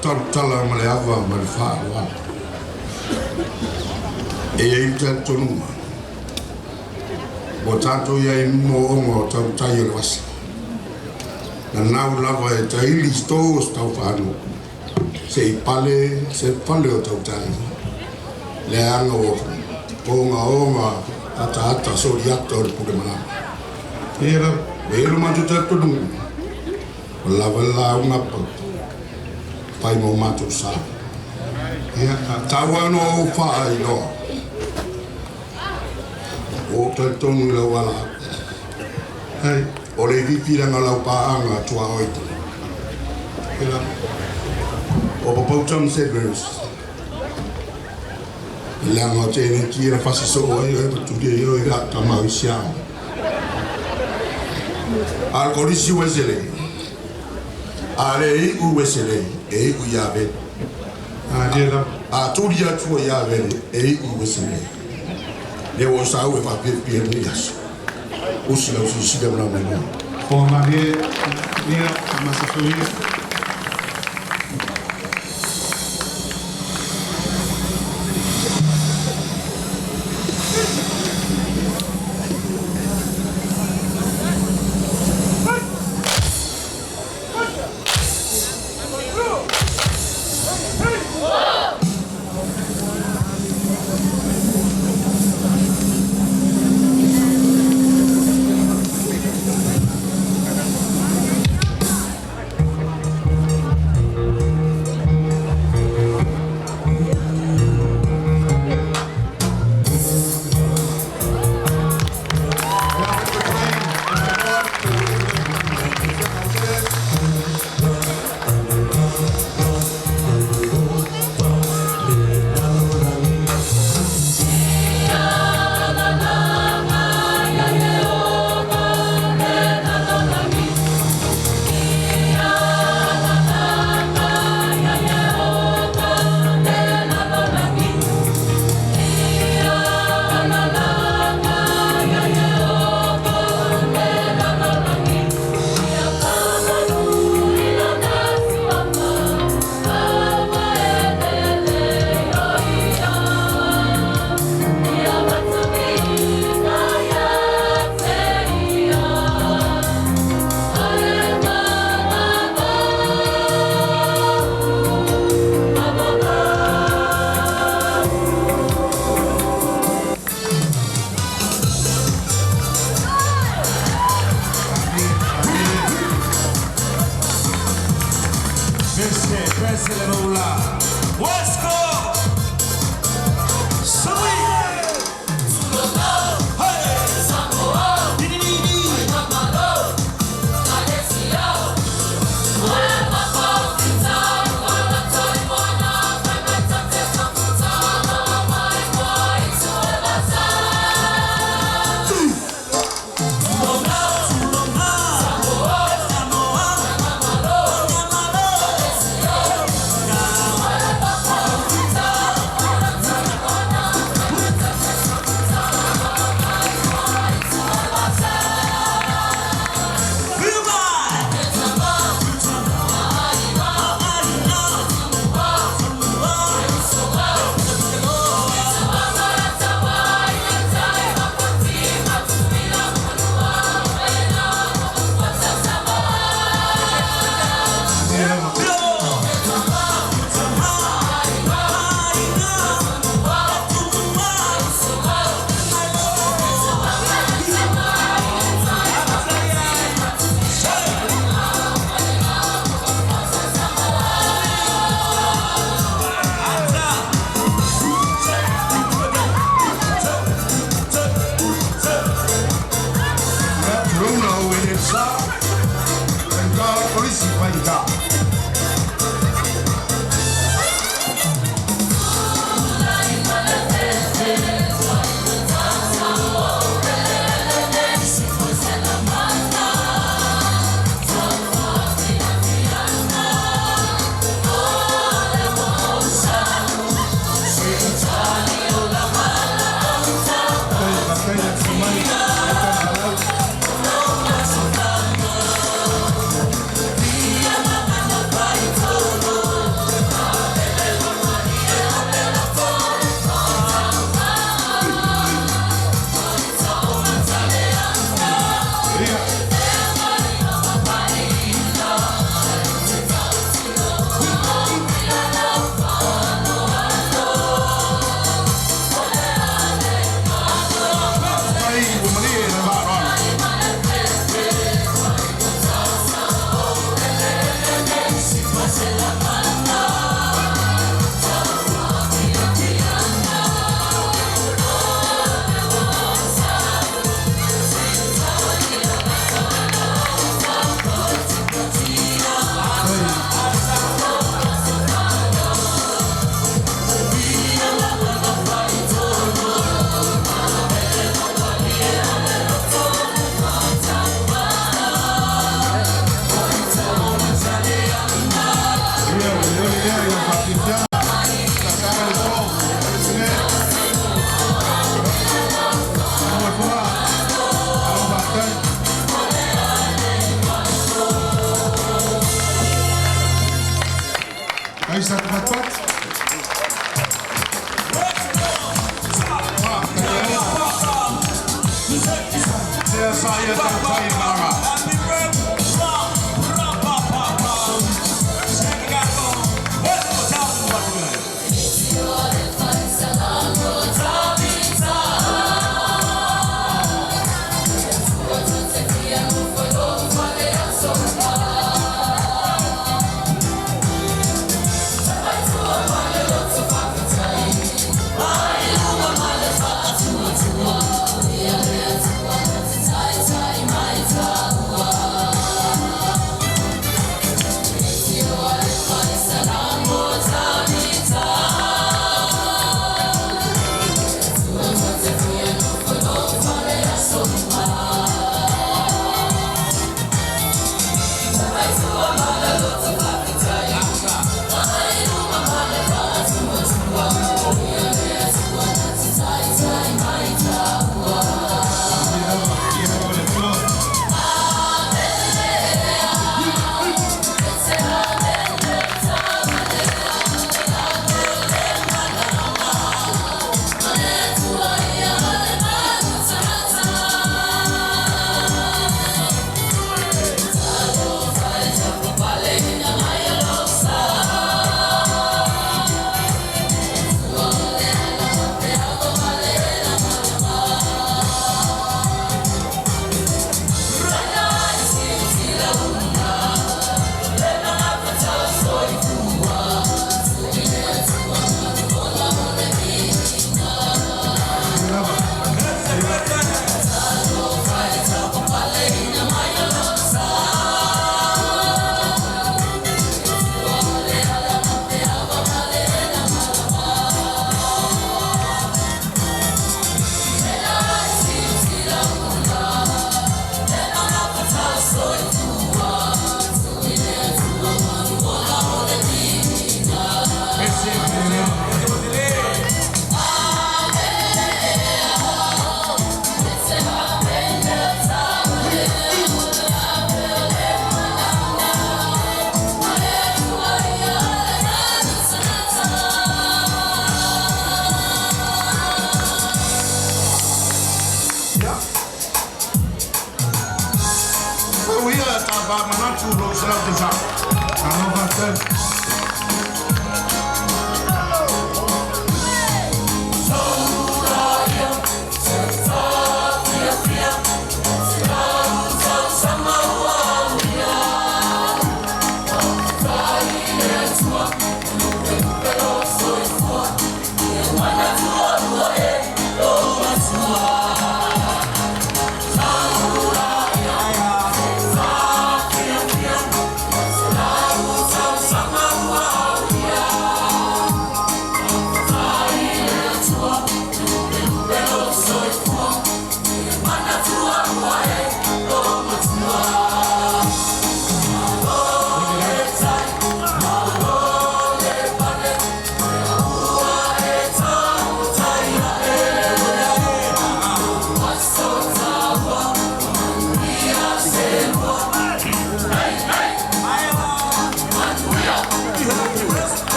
tala ma le ava ma le whāroa. E ei te tonuma. Mo tātou iai mo ongo tau tai o wasi. Na nau lava e ta ili stōs tau whānu. Se i pale, se pale o tau tai. Le anga o onga ata sori ata o le puke mana. Era, ero matu te tonuma. O lava la unga pau. Pai mo matu sa. Tawano o whaai noa. O te tonu lau ala. Hei, o le vipiranga lau paanga tua oita. Hela. O papautam Severus. Leanga o tēne kira whasi so oi o e tuke i o i rata mau i siao. Ar korisi wesele. Are e u wesele. E u yawe. A turi atua yawe e u wesele. Le o sau e whapirpia ni aso. Usi lau si sida mna mena. O marie, mira, amasafuria. Aïssa Pat. Saya terkait nama.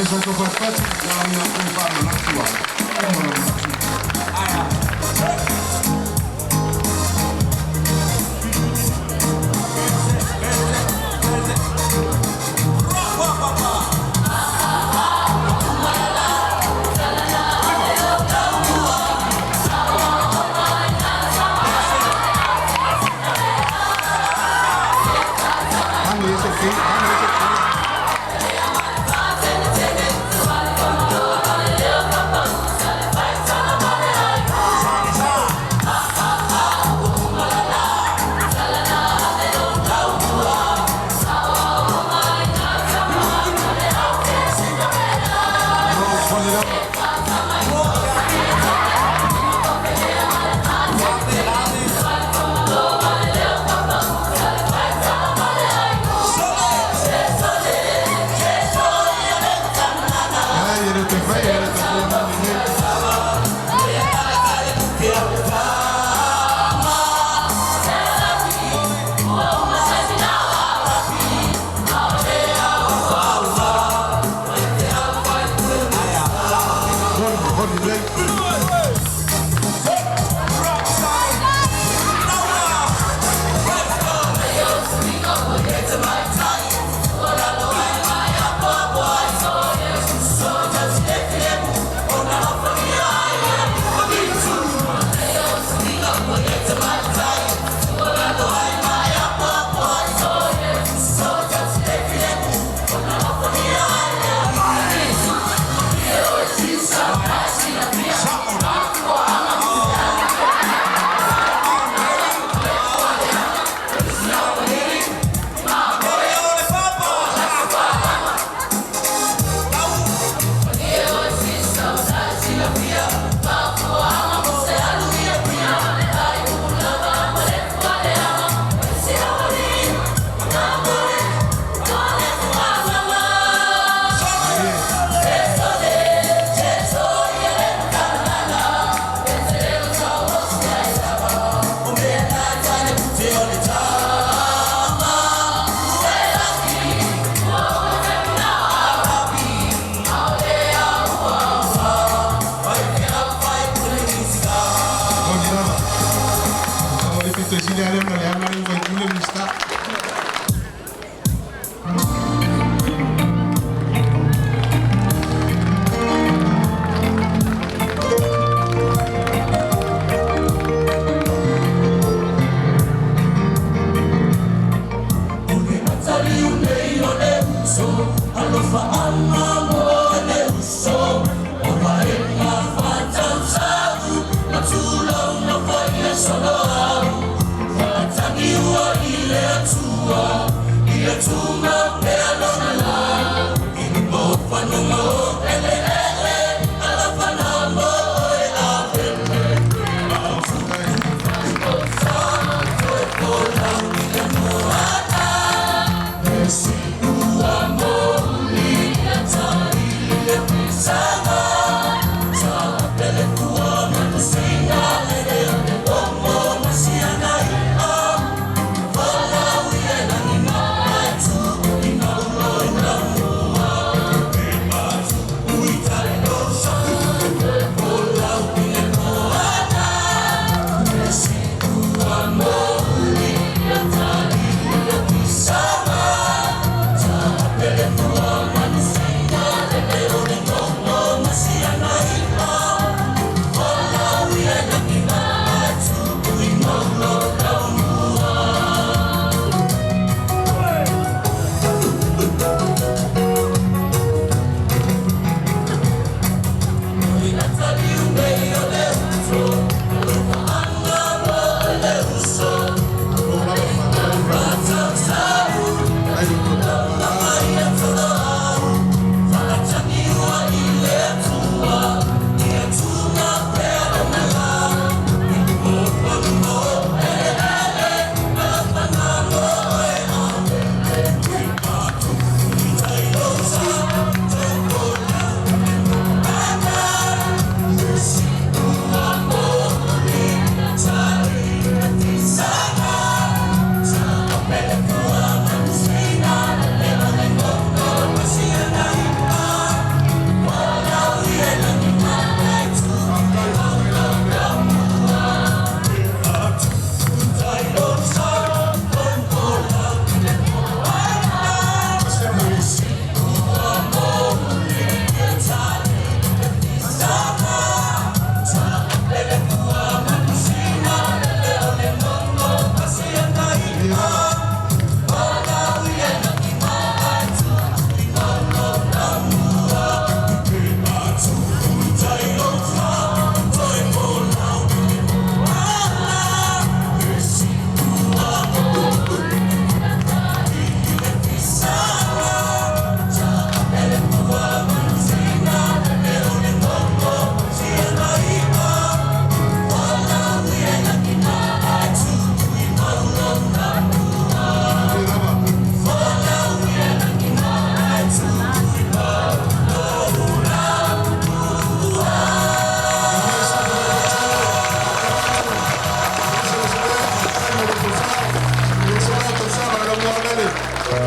Essa que eu faço parte da minha culpa na tua.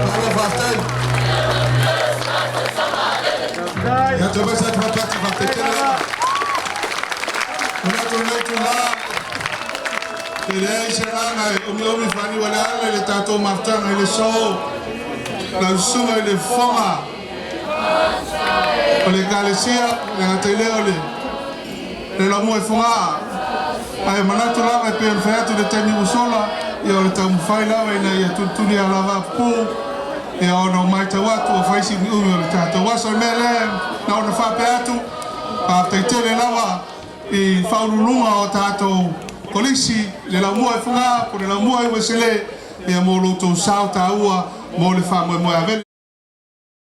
Palo fastai. Ya tu besa tu pati patetela. Una tu la. Ele será o fani wala le tato martanga ele so. La suma ele fama. Ole galesia le tele ole. Le la mo fonga. Ai manatu la pe featu de tani usola. Ia o tam faila ina ia tutuni ala va pu. Ia ono mai te watu o faisi ni umi o le tata. Wasa mele na ona fa peatu. Pa te tele lawa I faululunga o tato polisi le la mua e funga, po le la mua e wesele ia mo lo to sauta ua mo le fa mo ave